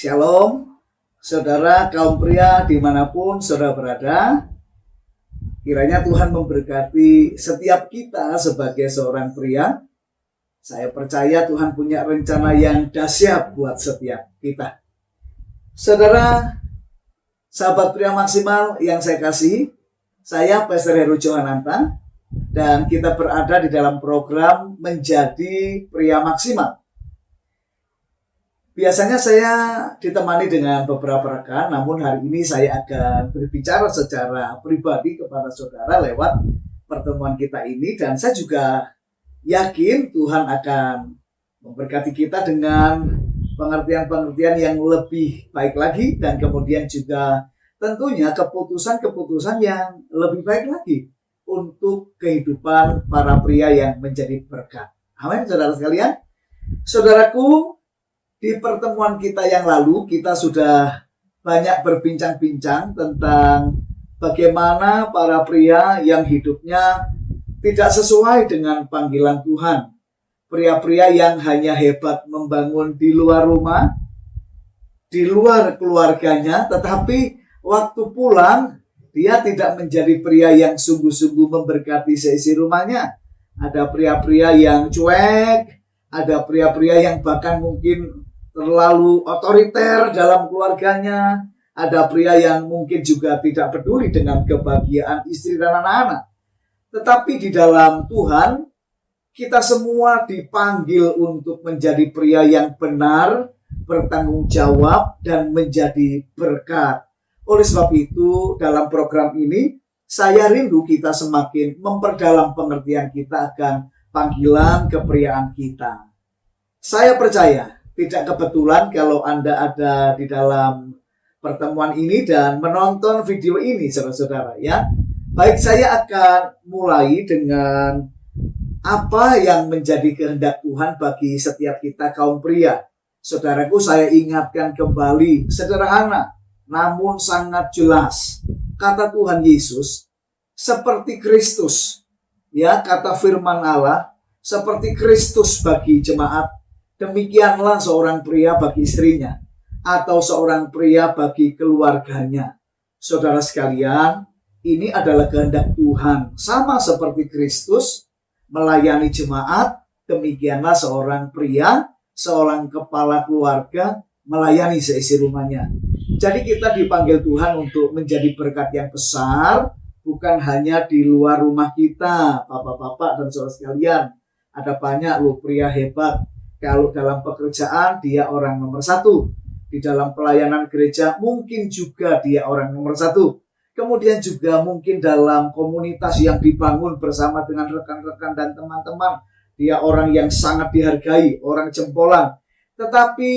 Shalom, saudara kaum pria dimanapun saudara berada. Kiranya Tuhan memberkati setiap kita sebagai seorang pria. Saya percaya Tuhan punya rencana yang dahsyat buat setiap kita. Saudara, sahabat pria maksimal yang saya kasih, saya Pastor Heru Johananta, dan kita berada di dalam program Menjadi Pria Maksimal. Biasanya saya ditemani dengan beberapa rekan, namun hari ini saya akan berbicara secara pribadi kepada saudara lewat pertemuan kita ini. Dan saya juga yakin Tuhan akan memberkati kita dengan pengertian-pengertian yang lebih baik lagi. Dan kemudian juga tentunya keputusan-keputusan yang lebih baik lagi untuk kehidupan para pria yang menjadi berkat. Amin, saudara sekalian. Saudaraku, di pertemuan kita yang lalu, kita sudah banyak berbincang-bincang tentang bagaimana para pria yang hidupnya tidak sesuai dengan panggilan Tuhan. Pria-pria yang hanya hebat membangun di luar rumah, di luar keluarganya, tetapi waktu pulang, dia tidak menjadi pria yang sungguh-sungguh memberkati seisi rumahnya. Ada pria-pria yang cuek, ada pria-pria yang bahkan mungkin terlalu otoriter dalam keluarganya. Ada pria yang mungkin juga tidak peduli dengan kebahagiaan istri dan anak-anak. Tetapi di dalam Tuhan, kita semua dipanggil untuk menjadi pria yang benar, bertanggung jawab, dan menjadi berkat. Oleh sebab itu, dalam program ini, saya rindu kita semakin memperdalam pengertian kita akan panggilan kepriaan kita. Saya percaya tidak kebetulan kalau Anda ada di dalam pertemuan ini dan menonton video ini, saudara-saudara, ya. Baik, saya akan mulai dengan apa yang menjadi kehendak Tuhan bagi setiap kita kaum pria. Saudaraku, saya ingatkan kembali, sederhana namun sangat jelas. Kata Tuhan Yesus, seperti Kristus, ya, kata firman Allah, seperti Kristus bagi jemaat, demikianlah seorang pria bagi istrinya, atau seorang pria bagi keluarganya. Saudara sekalian, ini adalah kehendak Tuhan. Sama seperti Kristus melayani jemaat, demikianlah seorang pria, seorang kepala keluarga, melayani seisi rumahnya. Jadi kita dipanggil Tuhan untuk menjadi berkat yang besar, bukan hanya di luar rumah kita, bapak-bapak dan saudara sekalian. Ada banyak loh pria hebat. Kalau dalam pekerjaan dia orang nomor satu. Di dalam pelayanan gereja mungkin juga dia orang nomor satu. Kemudian juga mungkin dalam komunitas yang dibangun bersama dengan rekan-rekan dan teman-teman, dia orang yang sangat dihargai, orang jempolan. Tetapi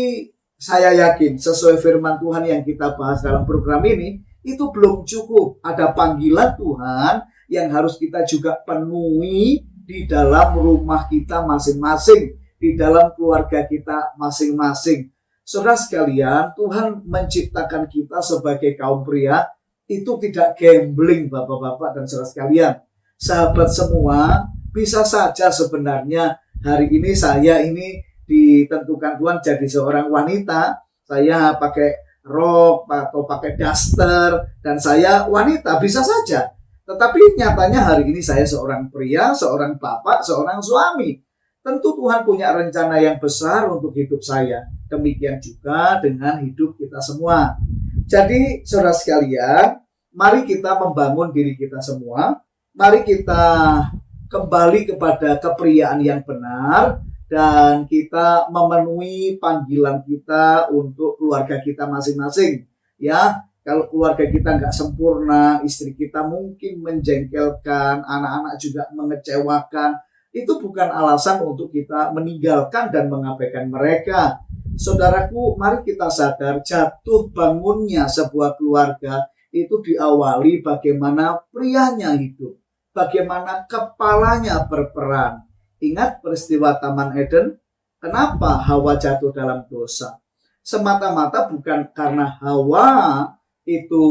saya yakin sesuai firman Tuhan yang kita bahas dalam program ini, itu belum cukup. Ada panggilan Tuhan yang harus kita juga penuhi di dalam rumah kita masing-masing, di dalam keluarga kita masing-masing. Saudara sekalian, Tuhan menciptakan kita sebagai kaum pria itu tidak gambling, bapak-bapak dan saudara sekalian. Sahabat semua, bisa saja sebenarnya hari ini saya ini ditentukan Tuhan jadi seorang wanita, saya pakai rok atau pakai daster dan saya wanita, bisa saja. Tetapi nyatanya hari ini saya seorang pria, seorang bapak, seorang suami. Tentu Tuhan punya rencana yang besar untuk hidup saya. Demikian juga dengan hidup kita semua. Jadi saudara sekalian, mari kita membangun diri kita semua. Mari kita kembali kepada kepriaan yang benar. Dan kita memenuhi panggilan kita untuk keluarga kita masing-masing. Ya, kalau keluarga kita nggak sempurna, istri kita mungkin menjengkelkan, anak-anak juga mengecewakan. Itu bukan alasan untuk kita meninggalkan dan mengabaikan mereka. Saudaraku, mari kita sadar jatuh bangunnya sebuah keluarga itu diawali bagaimana prianya hidup, bagaimana kepalanya berperan. Ingat peristiwa Taman Eden, kenapa Hawa jatuh dalam dosa? Semata-mata bukan karena Hawa itu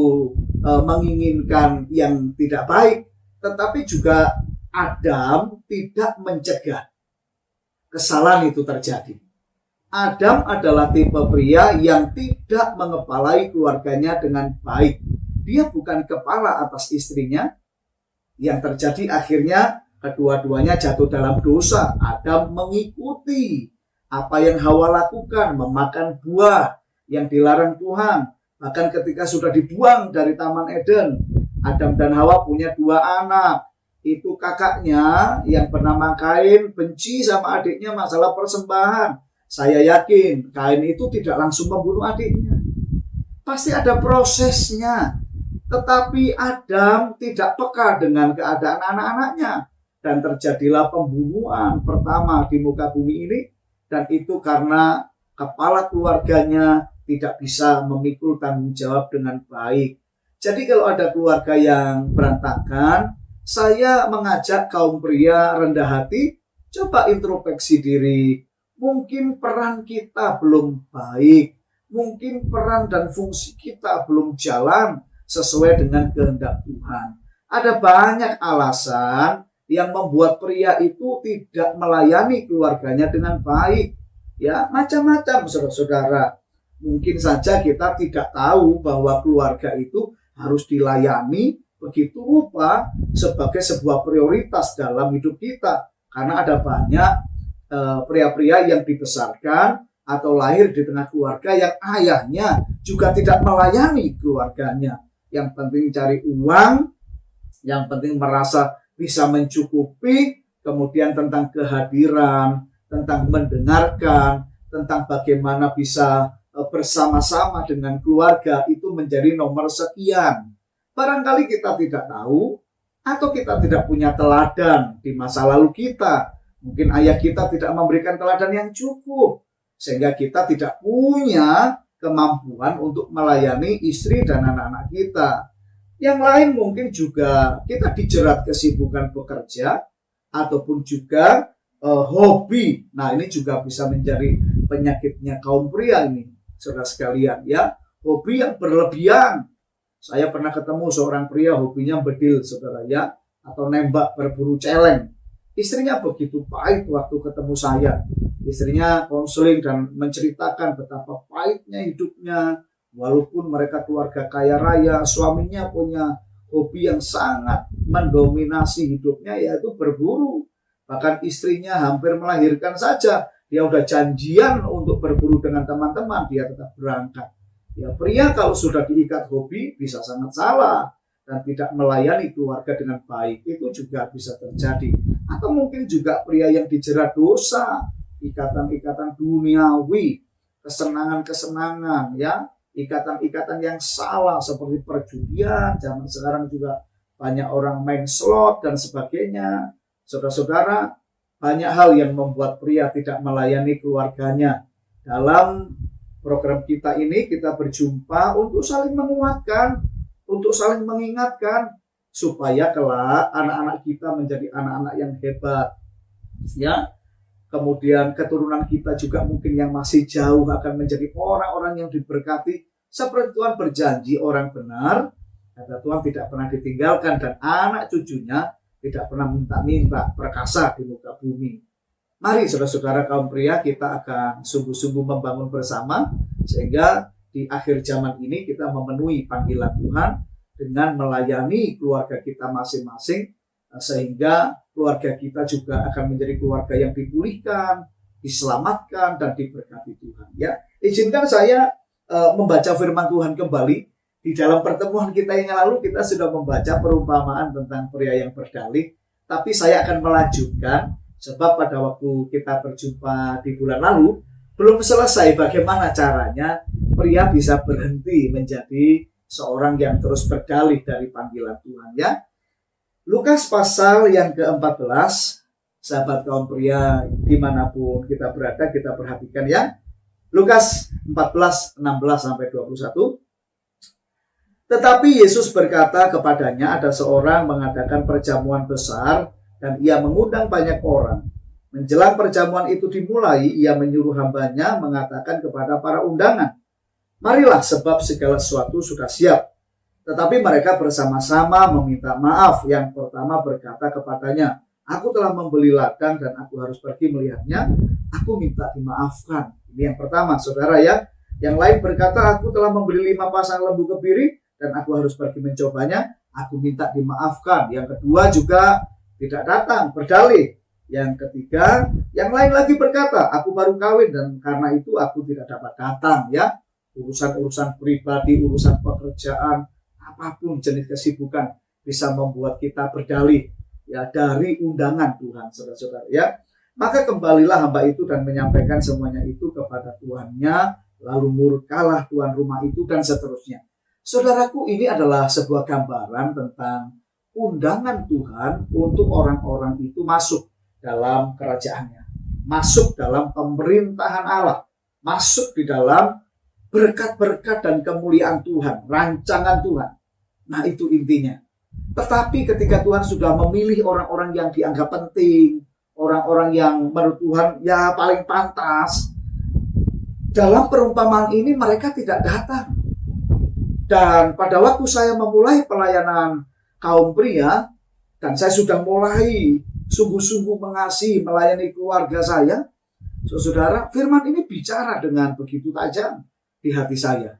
menginginkan yang tidak baik, tetapi juga Adam tidak mencegah kesalahan itu terjadi. Adam adalah tipe pria yang tidak mengepalai keluarganya dengan baik. Dia bukan kepala atas istrinya. Yang terjadi akhirnya kedua-duanya jatuh dalam dosa. Adam mengikuti apa yang Hawa lakukan, memakan buah yang dilarang Tuhan. Bahkan ketika sudah dibuang dari Taman Eden, Adam dan Hawa punya 2 anak. Itu kakaknya yang bernama Kain benci sama adiknya masalah persembahan. Saya yakin Kain itu tidak langsung membunuh adiknya. Pasti ada prosesnya. Tetapi Adam tidak peka dengan keadaan anak-anaknya. Dan terjadilah pembunuhan pertama di muka bumi ini. Dan itu karena kepala keluarganya tidak bisa memikul tanggung jawab dengan baik. Jadi kalau ada keluarga yang berantakan, saya mengajak kaum pria rendah hati, coba introspeksi diri. Mungkin peran kita belum baik. Mungkin peran dan fungsi kita belum jalan sesuai dengan kehendak Tuhan. Ada banyak alasan yang membuat pria itu tidak melayani keluarganya dengan baik. Ya, macam-macam saudara-saudara. Mungkin saja kita tidak tahu bahwa keluarga itu harus dilayani begitu rupa sebagai sebuah prioritas dalam hidup kita. Karena ada banyak pria-pria yang dibesarkan atau lahir di tengah keluarga yang ayahnya juga tidak melayani keluarganya. Yang penting cari uang, yang penting merasa bisa mencukupi, kemudian tentang kehadiran, tentang mendengarkan, tentang bagaimana bisa bersama-sama dengan keluarga itu menjadi nomor sekian. Barangkali kita tidak tahu atau kita tidak punya teladan di masa lalu kita. Mungkin ayah kita tidak memberikan teladan yang cukup sehingga kita tidak punya kemampuan untuk melayani istri dan anak-anak kita. Yang lain mungkin juga kita dijerat kesibukan bekerja ataupun juga hobi. Nah, ini juga bisa menjadi penyakitnya kaum pria ini, saudara sekalian ya. Hobi yang berlebihan. Saya pernah ketemu seorang pria hobinya bedil, saudara ya, atau nembak berburu celeng. Istrinya begitu pahit waktu ketemu saya. Istrinya konseling dan menceritakan betapa pahitnya hidupnya. Walaupun mereka keluarga kaya raya, suaminya punya hobi yang sangat mendominasi hidupnya, yaitu berburu. Bahkan istrinya hampir melahirkan saja. Dia udah janjian untuk berburu dengan teman-teman, dia tetap berangkat. Ya, pria kalau sudah diikat hobi bisa sangat salah dan tidak melayani keluarga dengan baik. Itu juga bisa terjadi. Atau mungkin juga pria yang dijerat dosa, ikatan-ikatan duniawi, kesenangan-kesenangan ya, ikatan-ikatan yang salah seperti perjudian. Zaman sekarang juga banyak orang main slot dan sebagainya. Saudara-saudara, banyak hal yang membuat pria tidak melayani keluarganya. Dalam program kita ini kita berjumpa untuk saling menguatkan, untuk saling mengingatkan supaya kelak anak-anak kita menjadi anak-anak yang hebat. Ya. Kemudian keturunan kita juga mungkin yang masih jauh akan menjadi orang-orang yang diberkati. Seperti Tuhan berjanji orang benar, kata Tuhan tidak pernah ditinggalkan dan anak cucunya tidak pernah minta-minta perkasa di muka bumi. Mari saudara-saudara kaum pria, kita akan sungguh-sungguh membangun bersama sehingga di akhir zaman ini kita memenuhi panggilan Tuhan dengan melayani keluarga kita masing-masing sehingga keluarga kita juga akan menjadi keluarga yang dipulihkan, diselamatkan dan diberkati Tuhan. Ya, izinkan saya membaca firman Tuhan kembali. Di dalam pertemuan kita yang lalu kita sudah membaca perumpamaan tentang pria yang berdalih, tapi saya akan melanjutkan sebab pada waktu kita berjumpa di bulan lalu belum selesai bagaimana caranya pria bisa berhenti menjadi seorang yang terus berdalih dari panggilan Tuhan ya. Lukas pasal yang ke-14, sahabat kaum pria dimanapun kita berada, kita perhatikan ya. Lukas 14, 16-21. Tetapi Yesus berkata kepadanya, ada seorang mengadakan perjamuan besar dan ia mengundang banyak orang. Menjelang perjamuan itu dimulai, ia menyuruh hambanya mengatakan kepada para undangan, marilah sebab segala sesuatu sudah siap. Tetapi mereka bersama-sama meminta maaf. Yang pertama berkata kepadanya, aku telah membeli ladang dan aku harus pergi melihatnya. aku minta dimaafkan. Ini yang pertama, saudara ya. Yang lain berkata, aku telah membeli 5 pasang lembu kebiri dan aku harus pergi mencobanya. Aku minta dimaafkan. Yang kedua juga tidak datang, berdalih. Yang ketiga, yang lain lagi berkata, aku baru kawin dan karena itu aku tidak dapat datang ya. Urusan-urusan pribadi, urusan pekerjaan, apapun jenis kesibukan bisa membuat kita berdalih ya dari undangan Tuhan, saudara-saudara ya. Maka kembalilah hamba itu dan menyampaikan semuanya itu kepada tuannya, lalu murkalah tuan rumah itu dan seterusnya. Saudaraku, ini adalah sebuah gambaran tentang undangan Tuhan untuk orang-orang itu masuk dalam kerajaannya, masuk dalam pemerintahan Allah, masuk di dalam berkat-berkat dan kemuliaan Tuhan, rancangan Tuhan. Nah, itu intinya. Tetapi ketika Tuhan sudah memilih orang-orang yang dianggap penting, orang-orang yang menurut Tuhan ya paling pantas, dalam perumpamaan ini mereka tidak datang. Dan pada waktu saya memulai pelayanan kaum pria, dan saya sudah mulai sungguh-sungguh mengasihi melayani keluarga saya, saudara, firman ini bicara dengan begitu tajam di hati saya.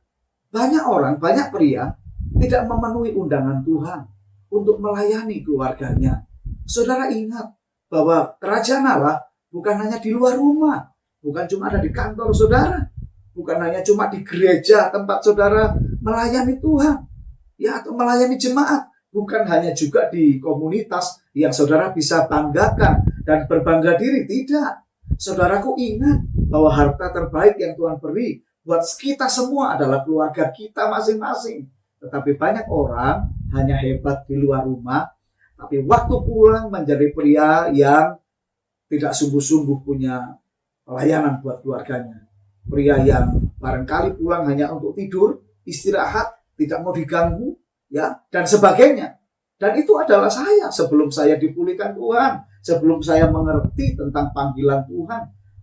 Banyak orang, banyak pria tidak memenuhi undangan Tuhan untuk melayani keluarganya. Saudara ingat bahwa kerajaan Allah bukan hanya di luar rumah, bukan cuma ada di kantor saudara, bukan hanya cuma di gereja tempat saudara melayani Tuhan, ya, atau melayani jemaat, bukan hanya juga di komunitas yang saudara bisa banggakan dan berbangga diri, tidak. Saudaraku ingat bahwa harta terbaik yang Tuhan beri buat kita semua adalah keluarga kita masing-masing. Tetapi banyak orang hanya hebat di luar rumah, tapi waktu pulang menjadi pria yang tidak sungguh-sungguh punya pelayanan buat keluarganya. Pria yang barangkali pulang hanya untuk tidur, istirahat, tidak mau diganggu, ya, dan sebagainya. Dan itu adalah saya sebelum saya dipulihkan Tuhan, sebelum saya mengerti tentang panggilan Tuhan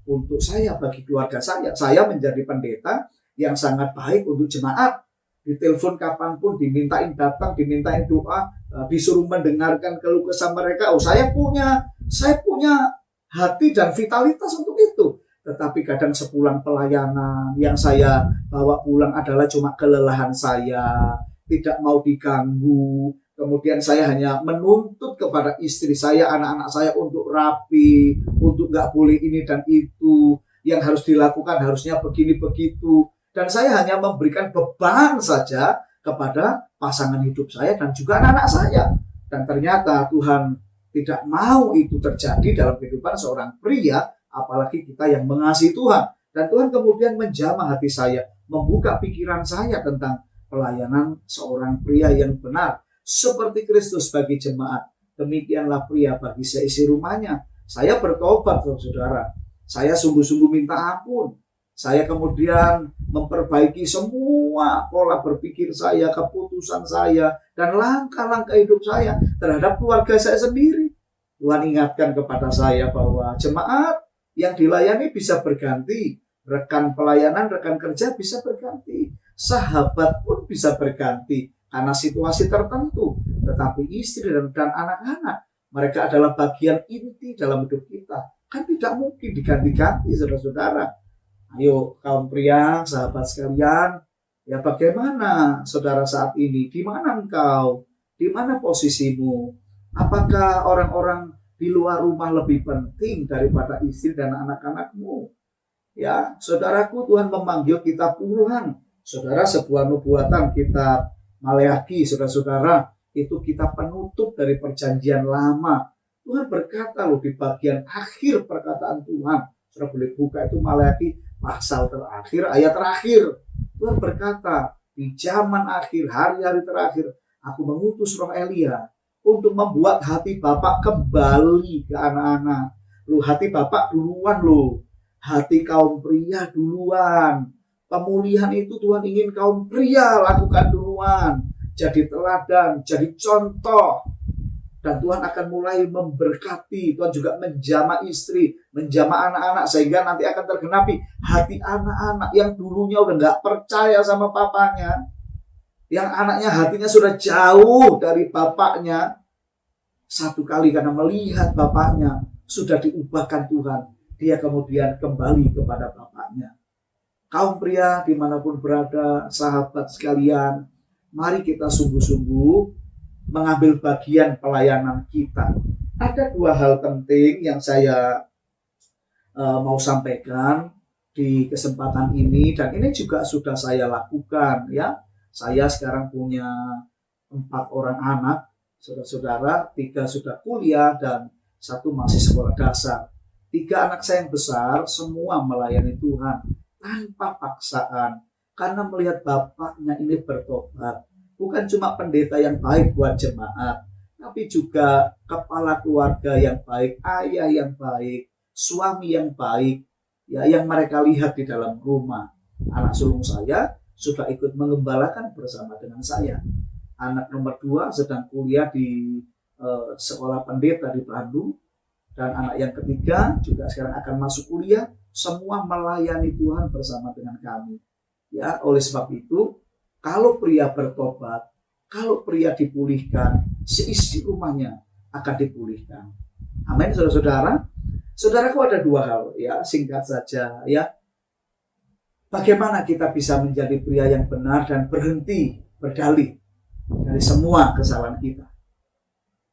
untuk saya bagi keluarga saya. Saya menjadi pendeta yang sangat baik untuk jemaat. Ditelepon kapanpun, dimintain datang, dimintain doa, disuruh mendengarkan keluh kesah mereka. Oh, saya punya hati dan vitalitas untuk itu. Tetapi kadang sepulang pelayanan yang saya bawa pulang adalah cuma kelelahan saya, tidak mau diganggu. Kemudian saya hanya menuntut kepada istri saya, anak-anak saya untuk rapi, untuk gak boleh ini dan itu, yang harus dilakukan harusnya begini begitu. Dan saya hanya memberikan beban saja kepada pasangan hidup saya dan juga anak-anak saya. Dan ternyata Tuhan tidak mau itu terjadi dalam kehidupan seorang pria, apalagi kita yang mengasihi Tuhan. Dan Tuhan kemudian menjamah hati saya, membuka pikiran saya tentang pelayanan seorang pria yang benar. Seperti Kristus bagi jemaat, demikianlah pria bagi seisi rumahnya. Saya bertobat, saudara. Saya sungguh-sungguh minta ampun. Saya kemudian memperbaiki semua pola berpikir saya, keputusan saya, dan langkah-langkah hidup saya terhadap keluarga saya sendiri. Tuhan ingatkan kepada saya bahwa jemaat yang dilayani bisa berganti, rekan pelayanan, rekan kerja bisa berganti, sahabat pun bisa berganti karena situasi tertentu. Tetapi istri dan anak-anak, mereka adalah bagian inti dalam hidup kita. Kan tidak mungkin diganti-ganti, saudara-saudara. Ayo kaum pria, sahabat sekalian, ya bagaimana saudara saat ini? Di mana engkau? Di mana posisimu? Apakah orang-orang di luar rumah lebih penting daripada istri dan anak-anakmu? Ya, saudaraku, Tuhan memanggil kita pulang. Saudara, sebuah nubuatan kitab Maleakhi, saudara-saudara, itu kita penutup dari perjanjian lama. Tuhan berkata loh di bagian akhir perkataan Tuhan. Saudara boleh buka itu Maleakhi pasal terakhir, ayat terakhir. Tuhan berkata, di zaman akhir, hari-hari terakhir, aku mengutus roh Elia untuk membuat hati Bapak kembali ke anak-anak. Loh, hati Bapak duluan loh. Hati kaum pria duluan. Pemulihan itu Tuhan ingin kaum pria lakukan duluan. Jadi teladan, jadi contoh. Dan Tuhan akan mulai memberkati. Tuhan juga menjamah istri, menjamah anak-anak, sehingga nanti akan tergenapi hati anak-anak yang dulunya udah gak percaya sama papanya, yang anaknya hatinya sudah jauh dari bapaknya. Satu kali karena melihat bapaknya sudah diubahkan Tuhan, dia kemudian kembali kepada bapaknya. Kaum pria dimanapun berada, sahabat sekalian, mari kita sungguh-sungguh mengambil bagian pelayanan kita. Ada dua hal penting yang saya mau sampaikan di kesempatan ini, dan ini juga sudah saya lakukan ya. Saya sekarang punya 4 orang anak, saudara-saudara, 3 sudah kuliah dan 1 masih sekolah dasar. 3 anak saya yang besar semua melayani Tuhan tanpa paksaan, karena melihat bapaknya ini bertobat. Bukan cuma pendeta yang baik buat jemaat, tapi juga kepala keluarga yang baik, ayah yang baik, suami yang baik, ya, yang mereka lihat di dalam rumah. Anak sulung saya sudah ikut mengembalakan bersama dengan saya. Anak nomor 2 sedang kuliah di sekolah pendeta di Bandung, dan anak yang ketiga juga sekarang akan masuk kuliah. Semua melayani Tuhan bersama dengan kami. Ya, oleh sebab itu, kalau pria bertobat, kalau pria dipulihkan, seisi rumahnya akan dipulihkan. Amin, saudara-saudara. Saudaraku, ada 2 hal ya, singkat saja ya. Bagaimana kita bisa menjadi pria yang benar dan berhenti berdalih dari semua kesalahan kita.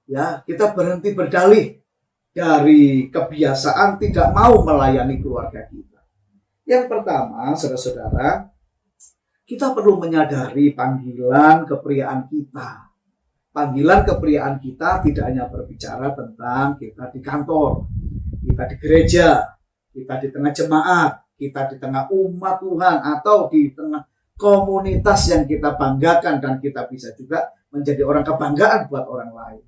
Ya, kita berhenti berdalih dari kebiasaan tidak mau melayani keluarga kita. Yang pertama, saudara-saudara, kita perlu menyadari panggilan kepriaan kita. Panggilan kepriaan kita tidak hanya berbicara tentang kita di kantor, kita di gereja, kita di tengah jemaat, kita di tengah umat Tuhan, atau di tengah komunitas yang kita banggakan, dan kita bisa juga menjadi orang kebanggaan buat orang lain.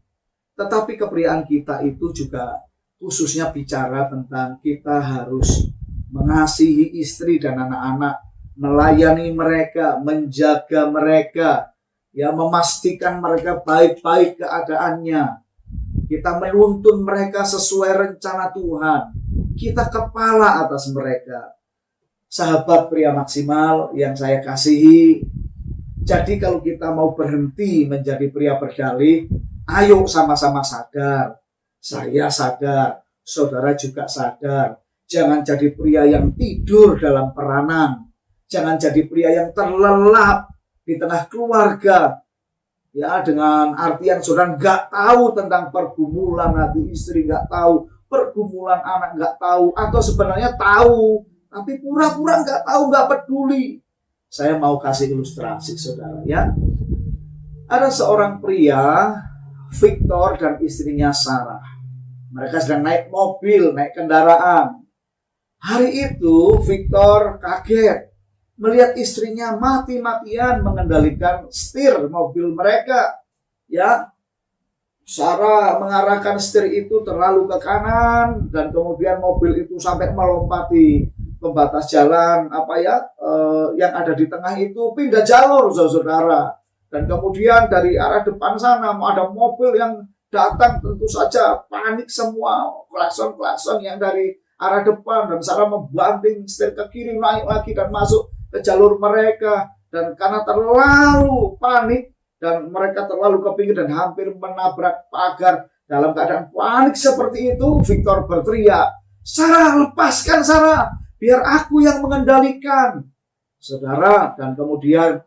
Tetapi kepriaan kita itu juga khususnya bicara tentang kita harus mengasihi istri dan anak-anak, melayani mereka, menjaga mereka, ya, memastikan mereka baik-baik keadaannya. Kita menuntun mereka sesuai rencana Tuhan. Kita kepala atas mereka. Sahabat pria maksimal yang saya kasihi, jadi kalau kita mau berhenti menjadi pria berdalih, ayo sama-sama sadar. Saya sadar, saudara juga sadar. Jangan jadi pria yang tidur dalam peranan. Jangan jadi pria yang terlelap di tengah keluarga. Ya, dengan artian saudara nggak tahu tentang pergumulan hati istri, nggak tahu pergumulan anak, nggak tahu, atau sebenarnya tahu, tapi pura-pura nggak tahu, nggak peduli. Saya mau kasih ilustrasi, saudara ya. Ada seorang pria, Victor dan istrinya Sarah. Mereka sedang naik mobil, naik kendaraan. Hari itu Victor kaget melihat istrinya mati-matian mengendalikan setir mobil mereka. Ya, Sarah mengarahkan setir itu terlalu ke kanan, dan kemudian mobil itu sampai melompati pembatas jalan yang ada di tengah itu, pindah jalur, saudara. Dan kemudian dari arah depan sana ada mobil yang datang, tentu saja panik semua, klakson-klakson yang dari arah depan, dan Sarah membanting setir ke kiri, naik lagi dan masuk ke jalur mereka. Dan karena terlalu panik dan mereka terlalu ke pinggir dan hampir menabrak pagar, dalam keadaan panik seperti itu, Victor berteriak, "Sarah, lepaskan Sarah, biar aku yang mengendalikan." Saudara, dan kemudian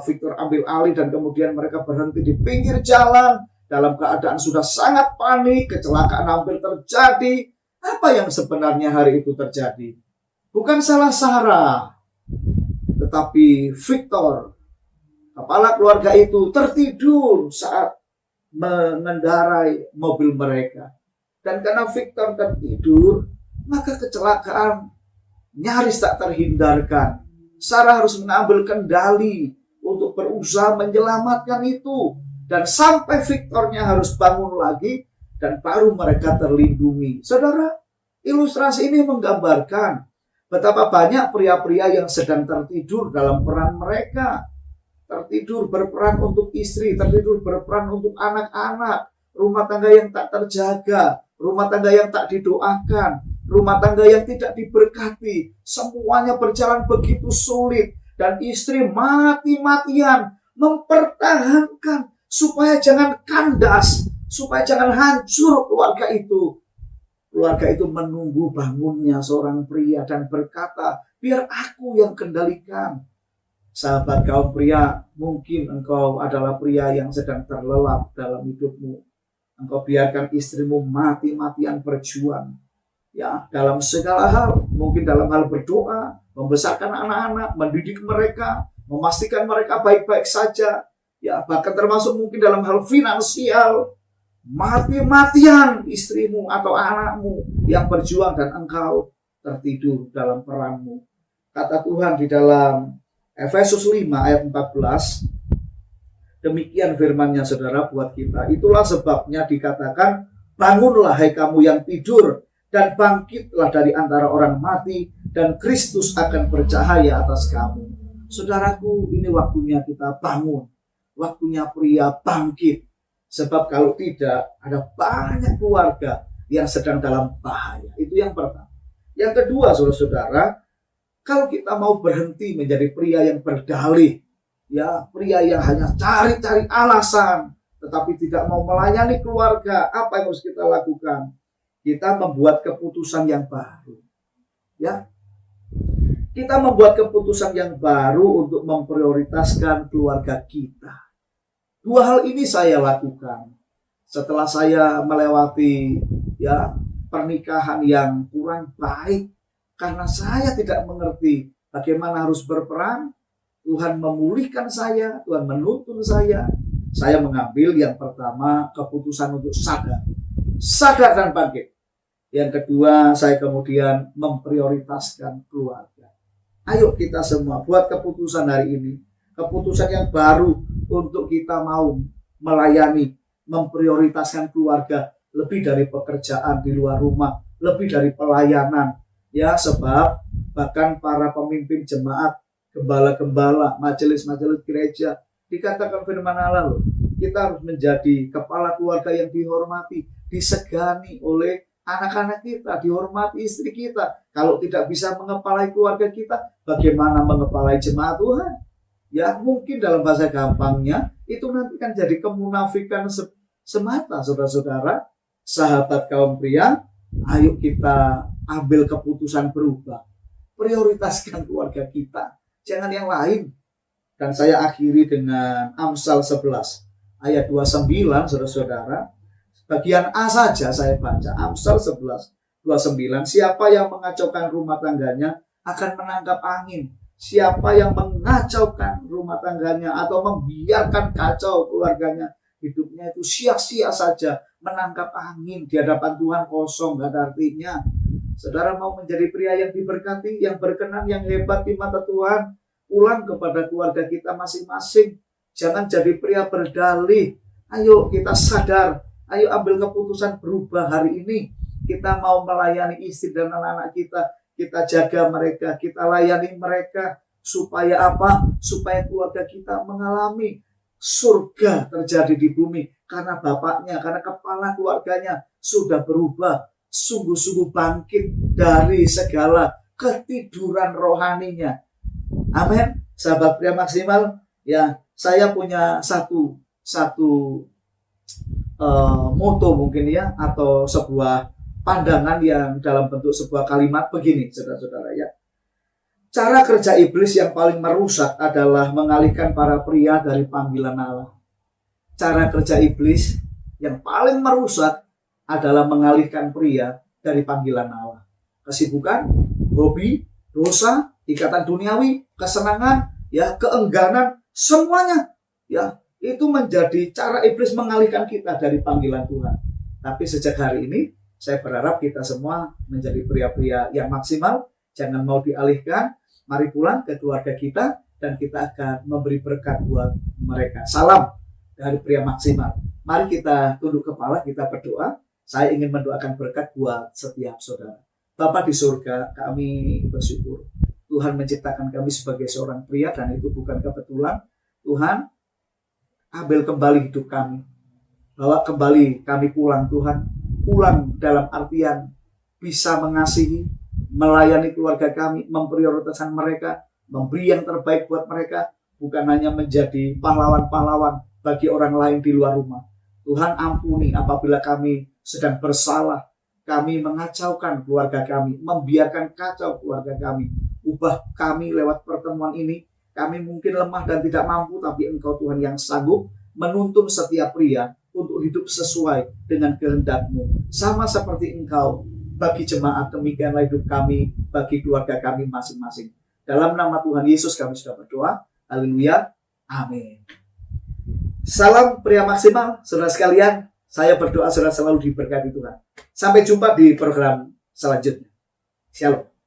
Victor ambil alih, dan kemudian mereka berhenti di pinggir jalan dalam keadaan sudah sangat panik. Kecelakaan hampir terjadi. Apa yang sebenarnya hari itu terjadi? Bukan salah Sarah, tetapi Victor, kepala keluarga itu, tertidur saat mengendarai mobil mereka. Dan karena Victor tertidur, maka kecelakaan nyaris tak terhindarkan. Sarah harus mengambil kendali untuk berusaha menyelamatkan itu. Dan sampai Victornya harus bangun lagi, dan baru mereka terlindungi. Saudara, ilustrasi ini menggambarkan betapa banyak pria-pria yang sedang tertidur dalam peran mereka. Tertidur berperan untuk istri, tertidur berperan untuk anak-anak, rumah tangga yang tak terjaga, rumah tangga yang tak didoakan, rumah tangga yang tidak diberkati. Semuanya berjalan begitu sulit, dan istri mati-matian mempertahankan supaya jangan kandas, supaya jangan hancur keluarga itu. keluarga itu menunggu bangunnya seorang pria dan berkata, biar aku yang kendalikan. Sahabat kaum pria, mungkin engkau adalah pria yang sedang terlelap dalam hidupmu. Engkau biarkan istrimu mati-matian berjuang. Ya, dalam segala hal, mungkin dalam hal berdoa, membesarkan anak-anak, mendidik mereka, memastikan mereka baik-baik saja. Ya, bahkan termasuk mungkin dalam hal finansial. Mati-matian istrimu atau anakmu yang berjuang dan engkau tertidur dalam peranmu. Kata Tuhan di dalam Efesus 5 ayat 14, demikian firman-Nya saudara buat kita. Itulah sebabnya dikatakan, bangunlah hai kamu yang tidur, dan bangkitlah dari antara orang mati, dan Kristus akan bercahaya atas kamu. Saudaraku, ini waktunya kita bangun. Waktunya pria bangkit. Sebab kalau tidak, ada banyak keluarga yang sedang dalam bahaya. Itu yang pertama. Yang kedua, saudara-saudara, kalau kita mau berhenti menjadi pria yang berdalih, ya, pria yang hanya cari-cari alasan, tetapi tidak mau melayani keluarga, apa yang harus kita lakukan? Kita membuat keputusan yang baru. Ya, kita membuat keputusan yang baru untuk memprioritaskan keluarga kita. Dua hal ini saya lakukan setelah saya melewati pernikahan yang kurang baik karena saya tidak mengerti bagaimana harus berperan. Tuhan memulihkan saya, Tuhan menuntun saya. Saya mengambil yang pertama keputusan untuk sadar dan bangkit. Yang kedua, saya kemudian memprioritaskan keluarga. Ayo kita semua buat keputusan hari ini, keputusan yang baru untuk kita mau melayani, memprioritaskan keluarga lebih dari pekerjaan di luar rumah, lebih dari pelayanan. Ya, sebab bahkan para pemimpin jemaat, gembala-gembala, majelis-majelis gereja, dikatakan firman Allah loh, kita harus menjadi kepala keluarga yang dihormati, disegani oleh anak-anak kita, dihormati istri kita. Kalau tidak bisa mengepalai keluarga kita, bagaimana mengepalai jemaat Tuhan? Ya, mungkin dalam bahasa gampangnya itu nanti kan jadi kemunafikan semata, saudara-saudara. Sahabat kaum pria, ayo kita ambil keputusan berubah. Prioritaskan keluarga kita, jangan yang lain. Dan saya akhiri dengan Amsal 11 ayat 29, saudara-saudara. Bagian A saja saya baca, Amsal 11 29. Siapa yang mengacaukan rumah tangganya akan menangkap angin. Siapa yang mengacaukan rumah tangganya atau membiarkan kacau keluarganya, hidupnya itu sia-sia saja, menangkap angin di hadapan Tuhan kosong, gak ada artinya. Saudara mau menjadi pria yang diberkati, yang berkenan, yang hebat di mata Tuhan, pulang kepada keluarga kita masing-masing. Jangan jadi pria berdalih. Ayo kita sadar, ayo ambil keputusan berubah hari ini. Kita mau melayani istri dan anak-anak kita. Kita jaga mereka, kita layani mereka. Supaya apa? Supaya keluarga kita mengalami surga terjadi di bumi. Karena bapaknya, karena kepala keluarganya sudah berubah. Sungguh-sungguh bangkit dari segala ketiduran rohaninya. Amin. Sahabat pria maksimal, ya, saya punya satu moto mungkin ya, atau sebuah pandangan yang dalam bentuk sebuah kalimat begini, saudara-saudara ya. Cara kerja iblis yang paling merusak adalah mengalihkan para pria dari panggilan Allah. Cara kerja iblis yang paling merusak adalah mengalihkan pria dari panggilan Allah. Kesibukan, hobi, dosa, ikatan duniawi, kesenangan, ya, keengganan, semuanya, ya, itu menjadi cara iblis mengalihkan kita dari panggilan Tuhan. Tapi sejak hari ini, saya berharap kita semua menjadi pria-pria yang maksimal, jangan mau dialihkan. Mari pulang ke keluarga kita dan kita akan memberi berkat buat mereka. Salam dari pria maksimal. Mari kita tunduk kepala, kita berdoa. Saya ingin mendoakan berkat buat setiap saudara. Bapa di surga, kami bersyukur Tuhan menciptakan kami sebagai seorang pria dan itu bukan kebetulan. Tuhan, ambil kembali hidup kami. Bawa kembali kami pulang Tuhan. Pulang dalam artian bisa mengasihi, melayani keluarga kami, memprioritaskan mereka, memberi yang terbaik buat mereka, bukan hanya menjadi pahlawan-pahlawan bagi orang lain di luar rumah. Tuhan ampuni apabila kami sedang bersalah, kami mengacaukan keluarga kami, membiarkan kacau keluarga kami. Ubah kami lewat pertemuan ini. Kami mungkin lemah dan tidak mampu, tapi Engkau Tuhan yang sanggup menuntun setiap pria untuk hidup sesuai dengan kehendak-Mu. Sama seperti Engkau bagi jemaat, demikianlah hidup kami bagi keluarga kami masing-masing. Dalam nama Tuhan Yesus kami sudah berdoa. Haleluya. Amin. Salam pria maksimal, saudara sekalian. Saya berdoa saudara selalu diberkati Tuhan. Sampai jumpa di program selanjutnya. Shalom.